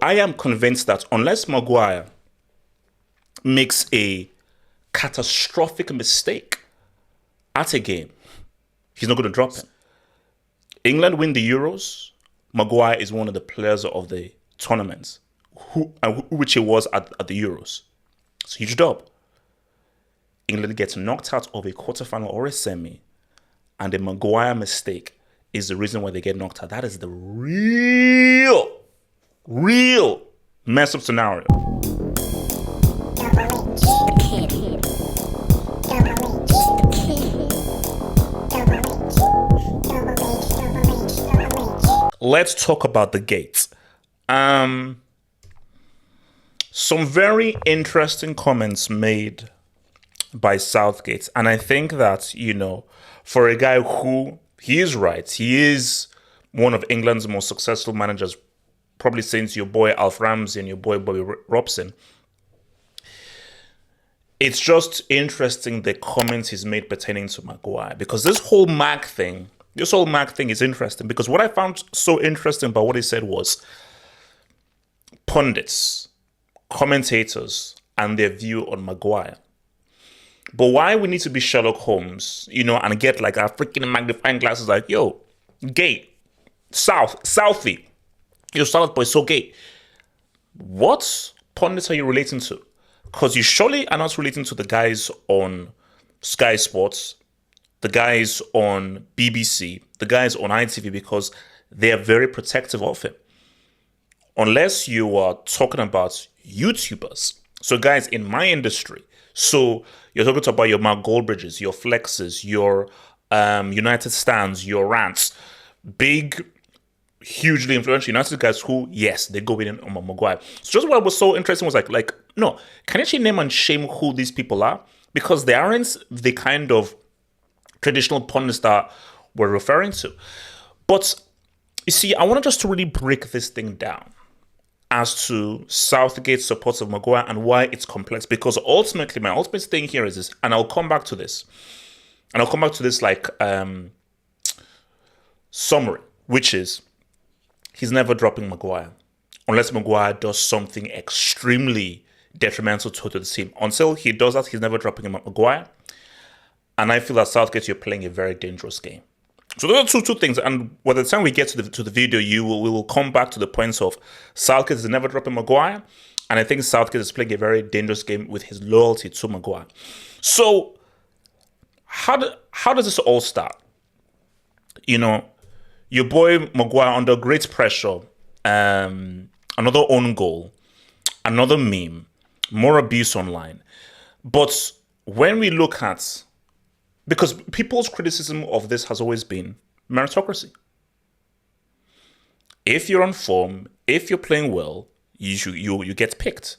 I am convinced that unless Maguire makes a catastrophic mistake at a game, he's not going to drop him. England win the Euros. Maguire is one of the players of the tournament, which he was at the Euros. It's a huge dub. England gets knocked out of a quarterfinal or a semi, and the Maguire mistake is the reason why they get knocked out. That is the real mess up scenario. Let's talk about the gate. Some very interesting comments made by Southgate. And I think that, for a guy who, he is right, he is one of England's most successful managers, probably since your boy Alf Ramsey and your boy Bobby Robson. It's just interesting the comments he's made pertaining to Maguire, because this whole Mag thing is interesting, because what I found so interesting about what he said was pundits, commentators, and their view on Maguire. But why we need to be Sherlock Holmes, and get like our freaking magnifying glasses like, yo, gay, Southie, your South boy, so gay. What pundits are you relating to? Because you surely are not relating to the guys on Sky Sports, the guys on BBC, the guys on ITV, because they are very protective of him. Unless you are talking about YouTubers. So guys in my industry, so you're talking about your Mark Goldbridges, your Flexes, your United Stands, your Rants, big, hugely influential United guys who, yes, they go in on Maguire. So just what was so interesting was like, no, can you actually name and shame who these people are? Because they aren't the kind of traditional pundits that we're referring to. But you see, I want just to really break this thing down as to Southgate's support of Maguire and why it's complex. Because ultimately, my ultimate thing here is this, and I'll come back to this. And I'll come back to this like summary, which is he's never dropping Maguire unless Maguire does something extremely detrimental to the team. Until he does that, he's never dropping Maguire. And I feel that Southgate, you're playing a very dangerous game. So those are two things. And by the time we get to the video, we will come back to the points of Southgate is never dropping Maguire. And I think Southgate is playing a very dangerous game with his loyalty to Maguire. So how does this all start? Your boy Maguire under great pressure, another own goal, another meme, more abuse online. But when we look at, because people's criticism of this has always been meritocracy. If you're on form, if you're playing well, you get picked.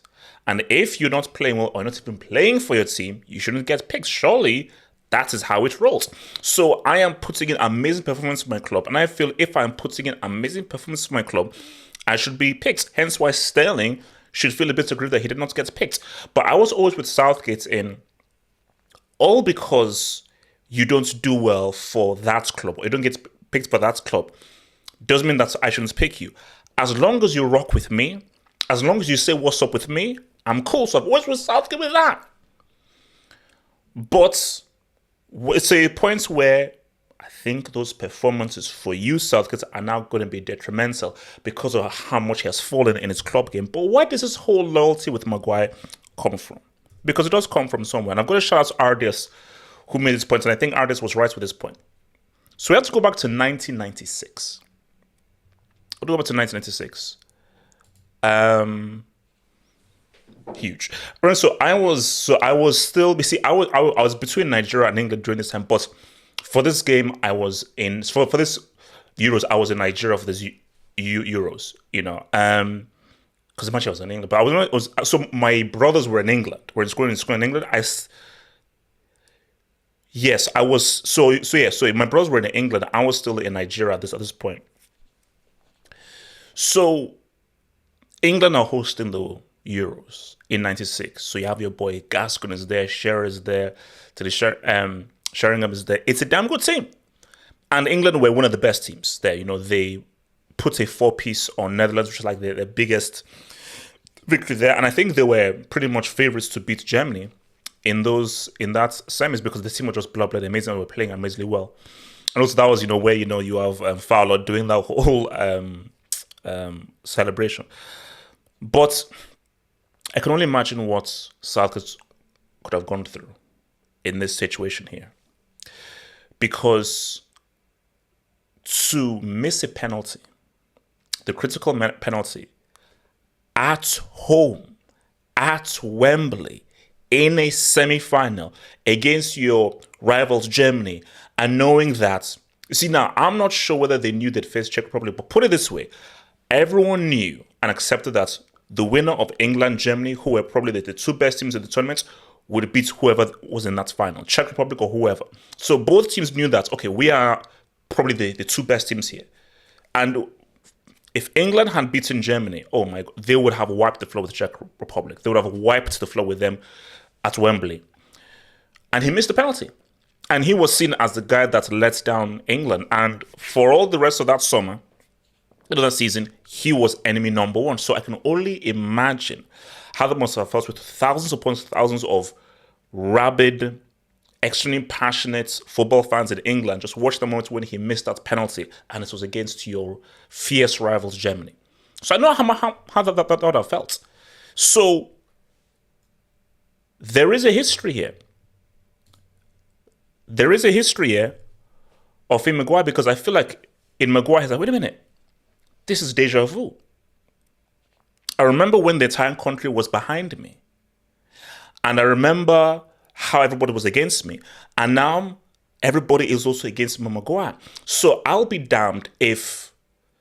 And if you're not playing well or not even playing for your team, you shouldn't get picked. Surely that is how it rolls. So I am putting in amazing performance for my club. And I feel if I'm putting in amazing performance for my club, I should be picked. Hence why Sterling should feel a bit aggrieved that he did not get picked. But I was always with Southgate in all because you don't do well for that club or you don't get picked by that club doesn't mean that I shouldn't pick you. As long as you rock with me, as long as you say what's up with me, I'm cool. So I've always with Southgate with that. But it's a point where I think those performances for you, Southgate, are now going to be detrimental because of how much he has fallen in his club game. But where does this whole loyalty with Maguire come from? Because it does come from somewhere. And I'm going to shout out to Ardias, who made this point, and I think Ardias was right with this point. So we have to go back to 1996. We'll go back to 1996. Huge. Right, so I was still, you see, I was between Nigeria and England during this time, but for this game, I was in, for this Euros, I was in Nigeria for this Euros, because much I was in England, but so my brothers were in England, were in school in England. Yes, I was, so my brothers were in England, I was still in Nigeria at this point. So England are hosting the Euros in 96. So you have your boy Gascoigne is there, Shearer is there, Sheringham is there. It's a damn good team. And England were one of the best teams there. They put a 4-piece on Netherlands, which is like the biggest victory there. And I think they were pretty much favorites to beat Germany in that semis because the team was just blood amazing. They were playing amazingly well. And also that was, where, you have Fowler doing that whole celebration. But I can only imagine what Southgate could have gone through in this situation here. Because to miss a penalty, the critical penalty, at home, at Wembley, in a semi-final against your rivals Germany, and knowing that, you see now, I'm not sure whether they knew they'd face Czech Republic, but put it this way, everyone knew and accepted that the winner of England, Germany, who were probably the two best teams in the tournament, would beat whoever was in that final, Czech Republic or whoever. So both teams knew that, okay, we are probably the two best teams here. And if England had beaten Germany, oh my God, they would have wiped the floor with the Czech Republic. They would have wiped the floor with them at Wembley. And he missed the penalty. And he was seen as the guy that let down England. And for all the rest of that summer, that season, he was enemy number one. So I can only imagine how that must have felt with thousands upon thousands of rabid, extremely passionate football fans in England. Just watch the moment when he missed that penalty and it was against your fierce rivals, Germany. So I know how that felt. So there is a history here. There is a history here of Maguire because I feel like in Maguire, he's like, wait a minute, this is deja vu. I remember when the entire country was behind me. And I remember how everybody was against me. And now everybody is also against Maguire. So I'll be damned if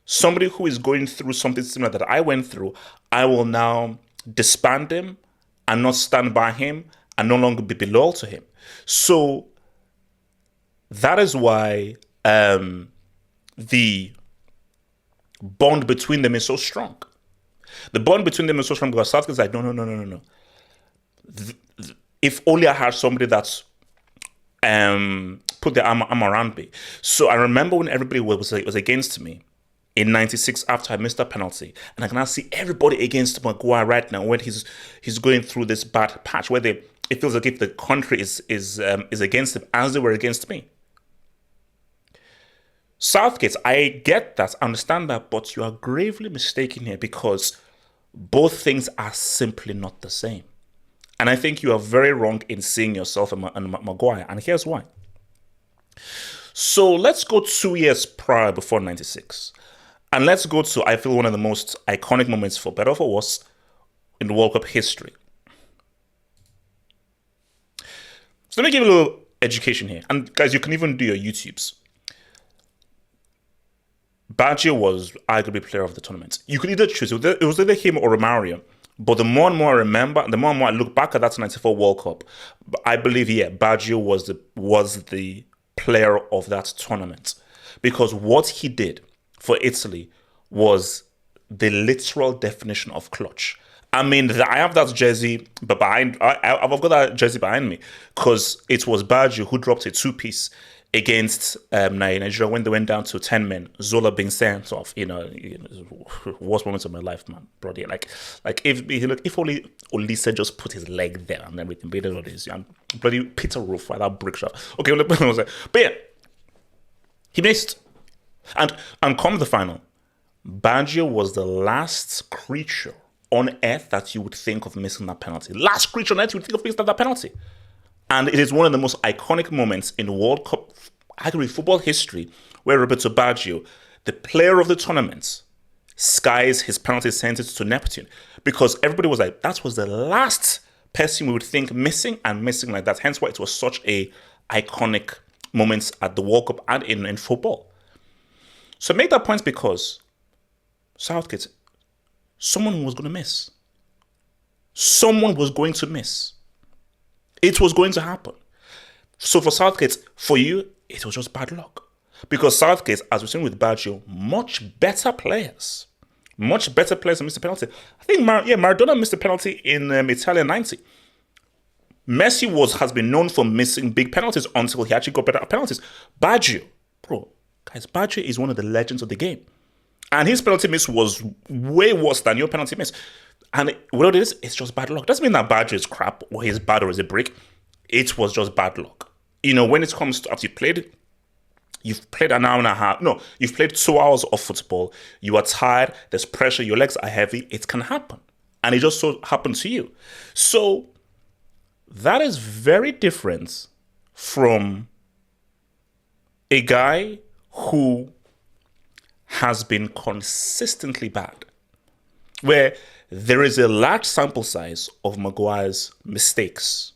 somebody who is going through something similar that I went through, I will now disband him and not stand by him and no longer be loyal to him. So that is why the bond between them is so strong. The bond between them is so strong because Southgate is like, no. If only I had somebody that's put their arm around me. So I remember when everybody was against me in '96 after I missed that penalty, and I can now see everybody against Maguire right now when he's going through this bad patch where it feels like if the country is against him as they were against me. Southgate, I get that, I understand that, but you are gravely mistaken here because both things are simply not the same. And I think you are very wrong in seeing yourself and Maguire, and here's why. So let's go 2 years prior before '96. And let's go to, I feel, one of the most iconic moments, for better or for worse, in the World Cup history. So let me give you a little education here. And guys, you can even do your YouTubes. Baggio was arguably player of the tournament. You could either choose, it was either him or Romario. But the more and more I remember, the more and more I look back at that '94 World Cup, I believe, Baggio was the player of that tournament. Because what he did for Italy was the literal definition of clutch. I mean, I have that jersey behind. I've got that jersey behind me because it was Baggio who dropped a 2-piece against Nigeria when they went down to 10 men. Zola being sent off. Worst moments of my life, man, brother. Like if only Olise just put his leg there and everything. But all this, and bloody Peter Roof, right, that brick shot. Okay, but yeah, he missed, and come the final, Baggio was the last creature on earth that you would think of missing that penalty. Last creature on earth you would think of missing that penalty. And it is one of the most iconic moments in World Cup, actually football history, where Roberto Baggio, the player of the tournament, skies his penalty sentence to Neptune. Because everybody was like, that was the last person we would think missing like that. Hence why it was such a iconic moment at the World Cup and in football. So I make that point because Southgate, someone was going to miss. Someone was going to miss. It was going to happen. So for Southgate, for you, it was just bad luck. Because Southgate, as we've seen with Baggio, much better players than missed the penalty. I think Maradona missed the penalty in Italia 90. Messi has been known for missing big penalties until he actually got better at penalties. Baggio is one of the legends of the game. And his penalty miss was way worse than your penalty miss. And what it is, it's just bad luck. Doesn't mean that Baggio is crap or he's bad or is a brick. It was just bad luck. When it comes to after you've played an hour and a half. No, you've played 2 hours of football. You are tired. There's pressure. Your legs are heavy. It can happen. And it just so happened to you. So that is very different from a guy who has been consistently bad, where there is a large sample size of Maguire's mistakes.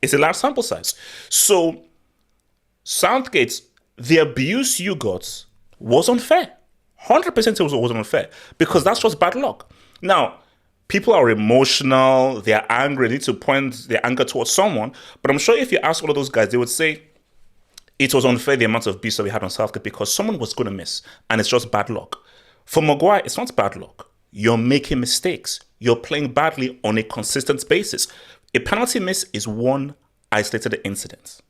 It's a large sample size. So Southgate, the abuse you got was unfair. 100% it was unfair because that's just bad luck. Now, people are emotional, they're angry, they need to point their anger towards someone. But I'm sure if you ask all of those guys, they would say it was unfair the amount of abuse that we had on Southgate because someone was going to miss and it's just bad luck. For Maguire, it's not bad luck. You're making mistakes. You're playing badly on a consistent basis. A penalty miss is one isolated incident.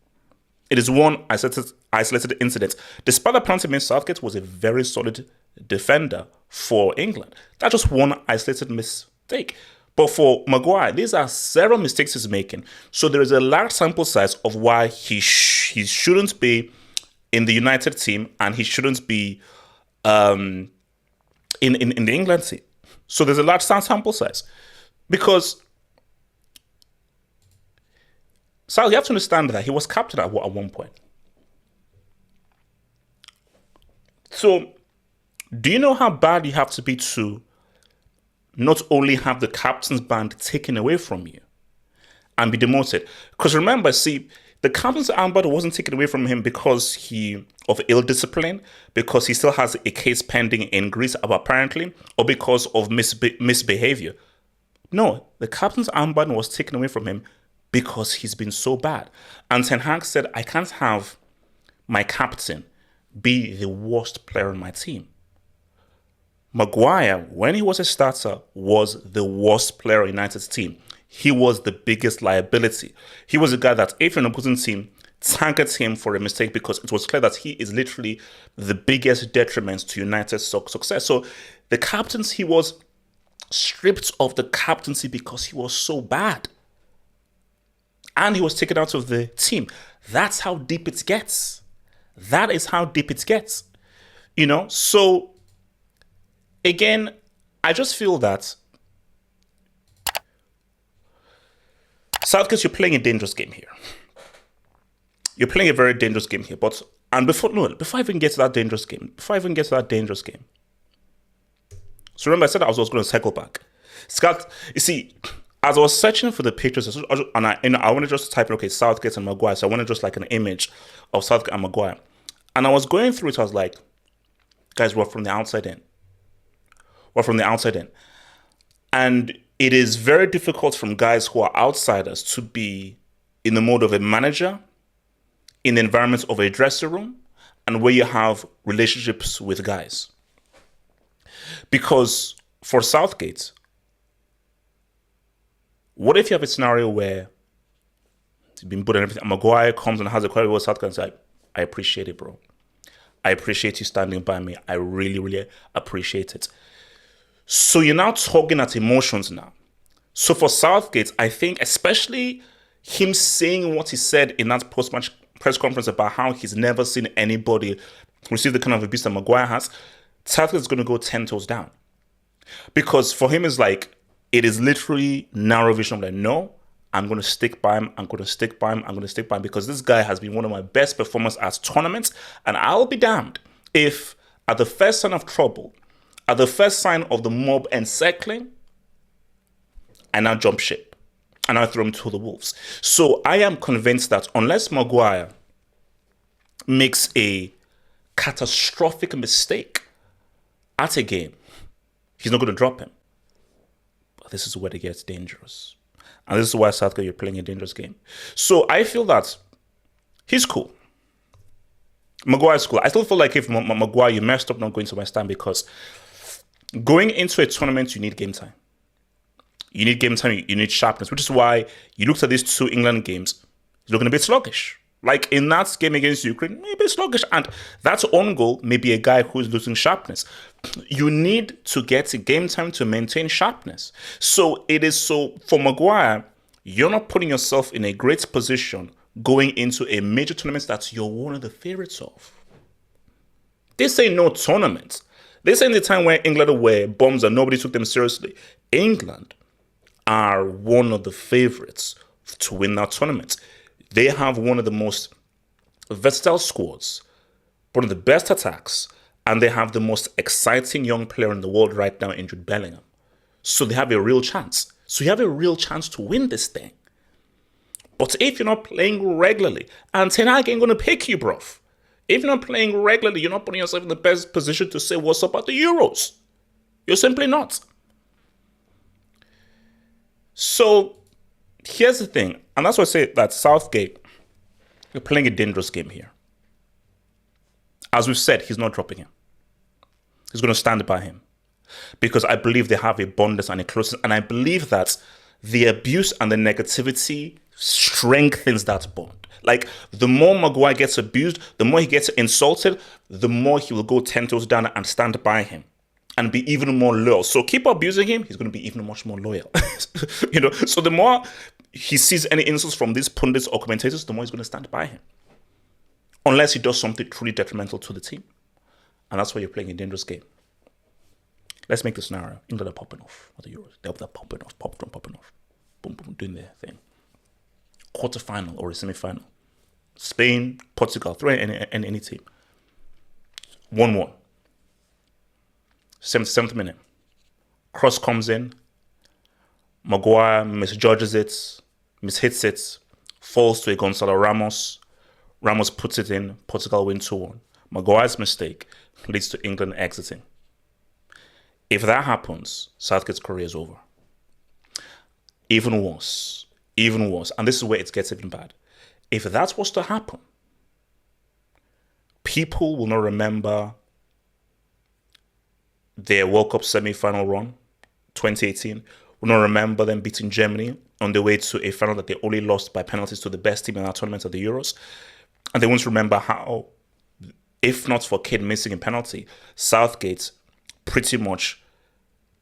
It is one isolated incident. Despite the penalty miss, Southgate was a very solid defender for England. That's just one isolated mistake. But for Maguire, these are several mistakes he's making. So there is a large sample size of why he shouldn't be in the United team and he shouldn't be in the England team. So there's a large sample size. Because Sal, you have to understand that he was captain at one point. So, do you know how bad you have to be to not only have the captain's band taken away from you and be demoted? Because remember, the captain's armband wasn't taken away from him because of ill discipline, because he still has a case pending in Greece, apparently, or because of misbehavior. No, the captain's armband was taken away from him because he's been so bad. And Ten Hag said, I can't have my captain be the worst player on my team. Maguire, when he was a starter, was the worst player on United's team. He was the biggest liability. He was a guy that if an opposing team targets him for a mistake because it was clear that he is literally the biggest detriment to United's success. So the captains, he was stripped of the captaincy because he was so bad. And he was taken out of the team. That's how deep it gets. That is how deep it gets. So again, I just feel that Southgate, you're playing a dangerous game here. You're playing a very dangerous game here. Before I even get to that dangerous game, so remember I said I was going to cycle back. Scott, you see, as I was searching for the pictures, and I wanted just to type in, okay, Southgate and Maguire. So I wanted just like an image of Southgate and Maguire. And I was going through it, I was like, guys, we're from the outside in. And it is very difficult from guys who are outsiders to be in the mode of a manager, in the environment of a dressing room, and where you have relationships with guys. Because for Southgate, what if you have a scenario where he's been put on everything, and Maguire comes and has a quarrel with Southgate and says, I appreciate it, bro. I appreciate you standing by me. I really, really appreciate it. So you're now tugging at emotions now. So for Southgate, I think especially him saying what he said in that post-match press conference about how he's never seen anybody receive the kind of abuse that Maguire has, Southgate's going to go 10 toes down. Because for him, it's like, it is literally narrow vision. Like, no, I'm going to stick by him. I'm going to stick by him because this guy has been one of my best performers at tournaments. And I'll be damned if at the first sign of trouble, at the first sign of the mob encircling, I now jump ship and I throw him to the wolves. So I am convinced that unless Maguire makes a catastrophic mistake at a game, he's not going to drop him. But this is where it gets dangerous. And this is why Southgate, you're playing a dangerous game. So I feel that he's cool. Maguire's cool. I still feel like if Maguire, you messed up not going to West Ham because going into a tournament, you need game time. You need sharpness, which is why you looked at these two England games, he's looking a bit sluggish. Like in that game against Ukraine, maybe sluggish. And that own goal may be a guy who's losing sharpness. You need to get to game time to maintain sharpness. So it is so for Maguire, you're not putting yourself in a great position going into a major tournament that you're one of the favorites of. This ain't no tournament. This ain't the time where England were bombs and nobody took them seriously. England are one of the favorites to win that tournament. They have one of the most versatile squads, one of the best attacks, and they have the most exciting young player in the world right now in Jude Bellingham. So they have a real chance. So you have a real chance to win this thing. But if you're not playing regularly, and Ten Hag ain't going to pick you, bruv. If you're not playing regularly, you're not putting yourself in the best position to say what's up at the Euros. You're simply not. So here's the thing, and that's why I say that Southgate, you're playing a dangerous game here. As we've said, he's not dropping him. He's going to stand by him. Because I believe they have a bond and a closeness, and I believe that the abuse and the negativity strengthens that bond. Like, the more Maguire gets abused, the more he gets insulted, the more he will go 10 toes down and stand by him and be even more loyal. So keep abusing him, he's going to be even much more loyal. So the more he sees any insults from these pundits or commentators, the more he's going to stand by him. Unless he does something truly detrimental to the team. And that's why you're playing a dangerous game. Let's make the scenario. England are popping off at the Euros. They're popping off, popping off. Boom, boom, doing their thing. Quarterfinal or a semi-final. Spain, Portugal, throw in any team. 1-1. 77th minute. Cross comes in. Maguire misjudges it, mishits it, falls to a Gonzalo Ramos. Ramos puts it in. Portugal win 2-1. Maguire's mistake leads to England exiting. If that happens, Southgate's career is over. Even worse, and this is where it gets even bad. If that was to happen, people will not remember their World Cup semi-final run, 2018, will not remember them beating Germany on the way to a final that they only lost by penalties to the best team in our tournament at the Euros. And they won't remember how, if not for Kane missing a penalty, Southgate pretty much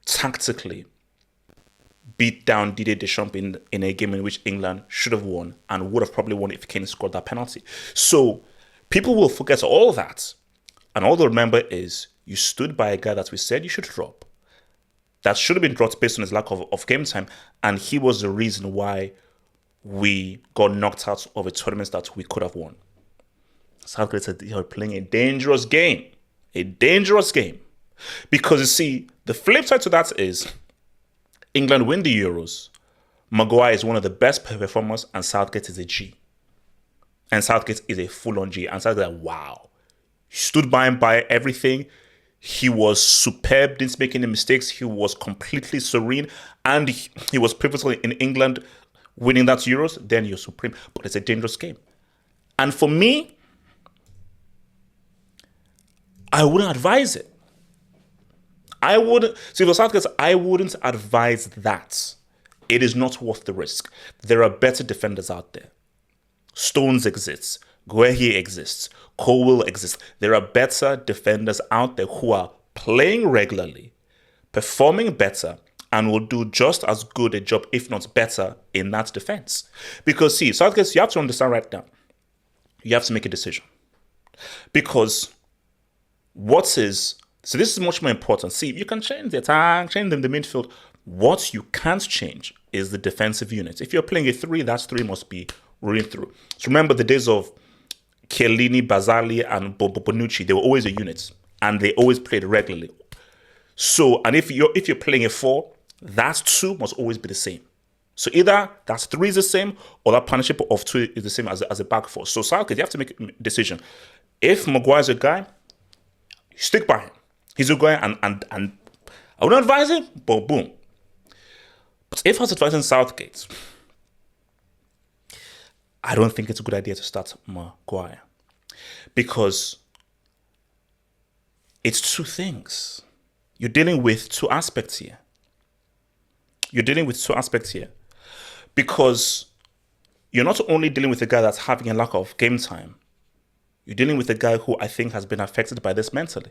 tactically beat down Didier Deschamps in a game in which England should have won and would have probably won if Kane scored that penalty. So people will forget all that. And all they'll remember is you stood by a guy that we said you should drop. That should have been dropped based on his lack of game time. And he was the reason why we got knocked out of a tournament that we could have won. Southgate said you're playing a dangerous game. A dangerous game. Because you see, the flip side to that is England win the Euros. Maguire is one of the best performers and Southgate is a G. And Southgate is a full-on G. And Southgate, wow. He stood by him by everything. He was superb, didn't make any mistakes. He was completely serene. And he was pivotal in England winning that Euros. Then you're supreme. But it's a dangerous game. And for me, I wouldn't advise it. I wouldn't advise that. It is not worth the risk. There are better defenders out there. Stones exists. Guehi exists. Colwill exists. There are better defenders out there who are playing regularly, performing better, and will do just as good a job, if not better, in that defense. Because see, Southgate, you have to understand right now, you have to make a decision. Because so this is much more important. See, you can change the attack, change the midfield. What you can't change is the defensive unit. If you're playing a 3, that 3 must be rolling through. So remember the days of Chiellini, Bazzali, and Bonucci, they were always a unit. And they always played regularly. So, and if you're playing a 4, that 2 must always be the same. So either that 3 is the same, or that partnership of 2 is the same as a back 4. So Southgate, you have to make a decision. If Maguire's a guy, stick by him. He's a guy, and I wouldn't advise him, but boom. But if I was advising Southgate, I don't think it's a good idea to start Maguire. Because it's two things. You're dealing with two aspects here. Because you're not only dealing with a guy that's having a lack of game time, you're dealing with a guy who I think has been affected by this mentally.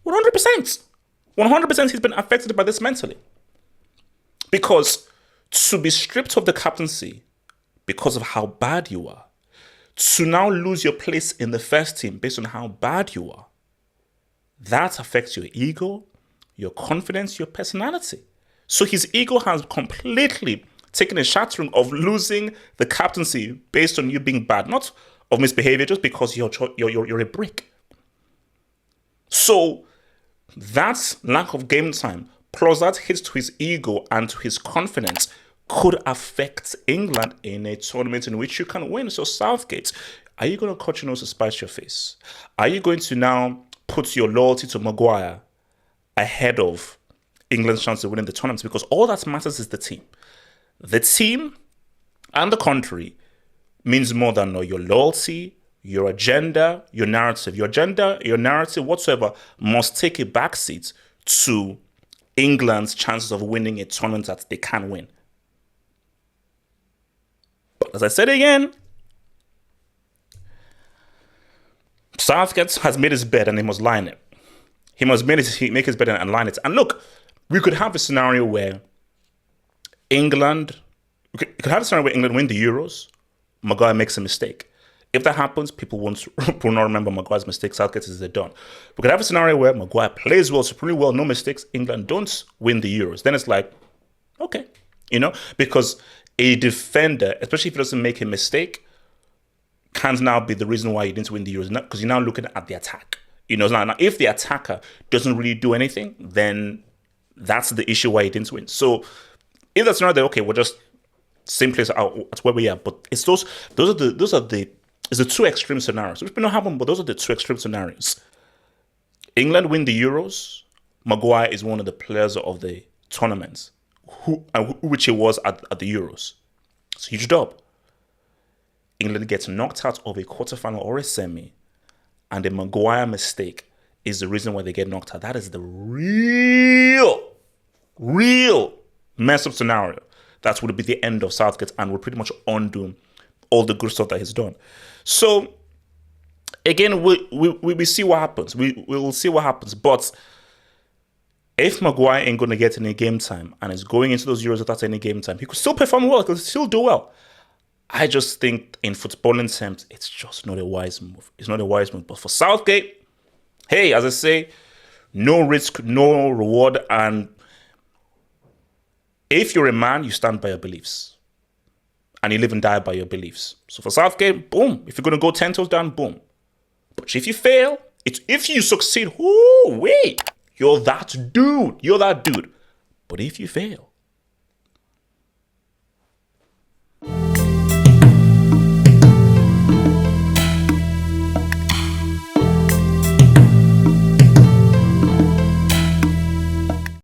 100%. 100% he's been affected by this mentally. Because to be stripped of the captaincy because of how bad you are, to now lose your place in the first team based on how bad you are, that affects your ego, your confidence, your personality. So his ego has completely taken a shattering of losing the captaincy based on you being bad, not of misbehavior, just because you're a brick. So that lack of game time, plus that hit to his ego and to his confidence, could affect England in a tournament in which you can win. So Southgate, are you going to cut your nose to spite your face? Are you going to now put your loyalty to Maguire ahead of England's chance of winning the tournament? Because all that matters is the team. The team and the country means more than your loyalty, your agenda, your narrative. Your agenda, your narrative, whatsoever, must take a backseat to England's chances of winning a tournament that they can win. But as I said again, Southgate has made his bed and he must lie in it. He must make his bed and lie in it. And look, we could have a scenario where England win the Euros, Maguire makes a mistake. If that happens, people will not remember Maguire's mistakes. Southgate is done. We could have a scenario where Maguire plays well, supremely well, no mistakes. England don't win the Euros. Then it's like, okay, because a defender, especially if he doesn't make a mistake, can't now be the reason why he didn't win the Euros. Because you're now looking at the attack. Now if the attacker doesn't really do anything, then that's the issue why he didn't win. So if that's not, okay, we're just simply at where we are. But it's those are the two extreme scenarios, which may not happen, but those are the two extreme scenarios. England win the Euros. Maguire is one of the players of the tournament, which he was at the Euros. It's a huge dub. England gets knocked out of a quarterfinal or a semi, and a Maguire mistake is the reason why they get knocked out. That is the real mess up scenario. That would be the end of Southgate and would pretty much undo all the good stuff that he's done. So again, we see what happens. We will see what happens. But if Maguire ain't going to get any game time and is going into those Euros without any game time, he could still perform well. He could still do well. I just think in footballing terms, it's just not a wise move. It's not a wise move. But for Southgate, hey, as I say, no risk, no reward. And if you're a man, you stand by your beliefs. And you live and die by your beliefs. So for Southgate, boom. If you're going to go 10 toes down, boom. But if you fail, if you succeed, you're that dude. You're that dude. But if you fail,